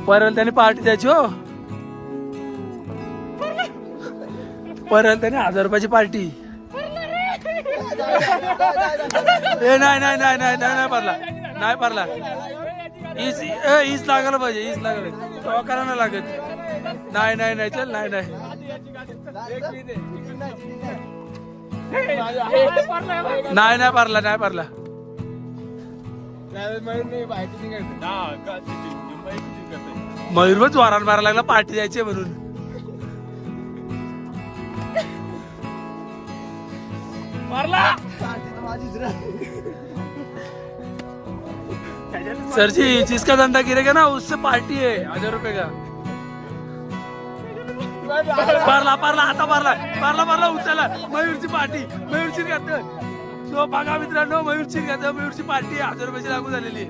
परल त्याने पार्टी द्यायची हो. परल त्याने 1000 रुपयाची पार्टी. ए नाही नाही नाही नाही नाही पारला, नाही पारला. हीच लागायला पाहिजे, हीच लागलं तेव्हा करायला लागत. नाही नाही नाही चल, नाही नाही नाही नाही पारला, नाही पारला. मयूरच वारान मारायला लागला पार्टी द्यायची म्हणून. सर जी जिसका धंधा गिरेगा ना उससे पार्टी है 1000 रुपये का. पारला पारला आता पारला पारला पारला उचलला. मयूरची पार्टी, मयूरची घात. तो बघा मित्रांनो, मयूरची घात, मयूरची पार्टी 1000 रुपयाची लागू झालेली.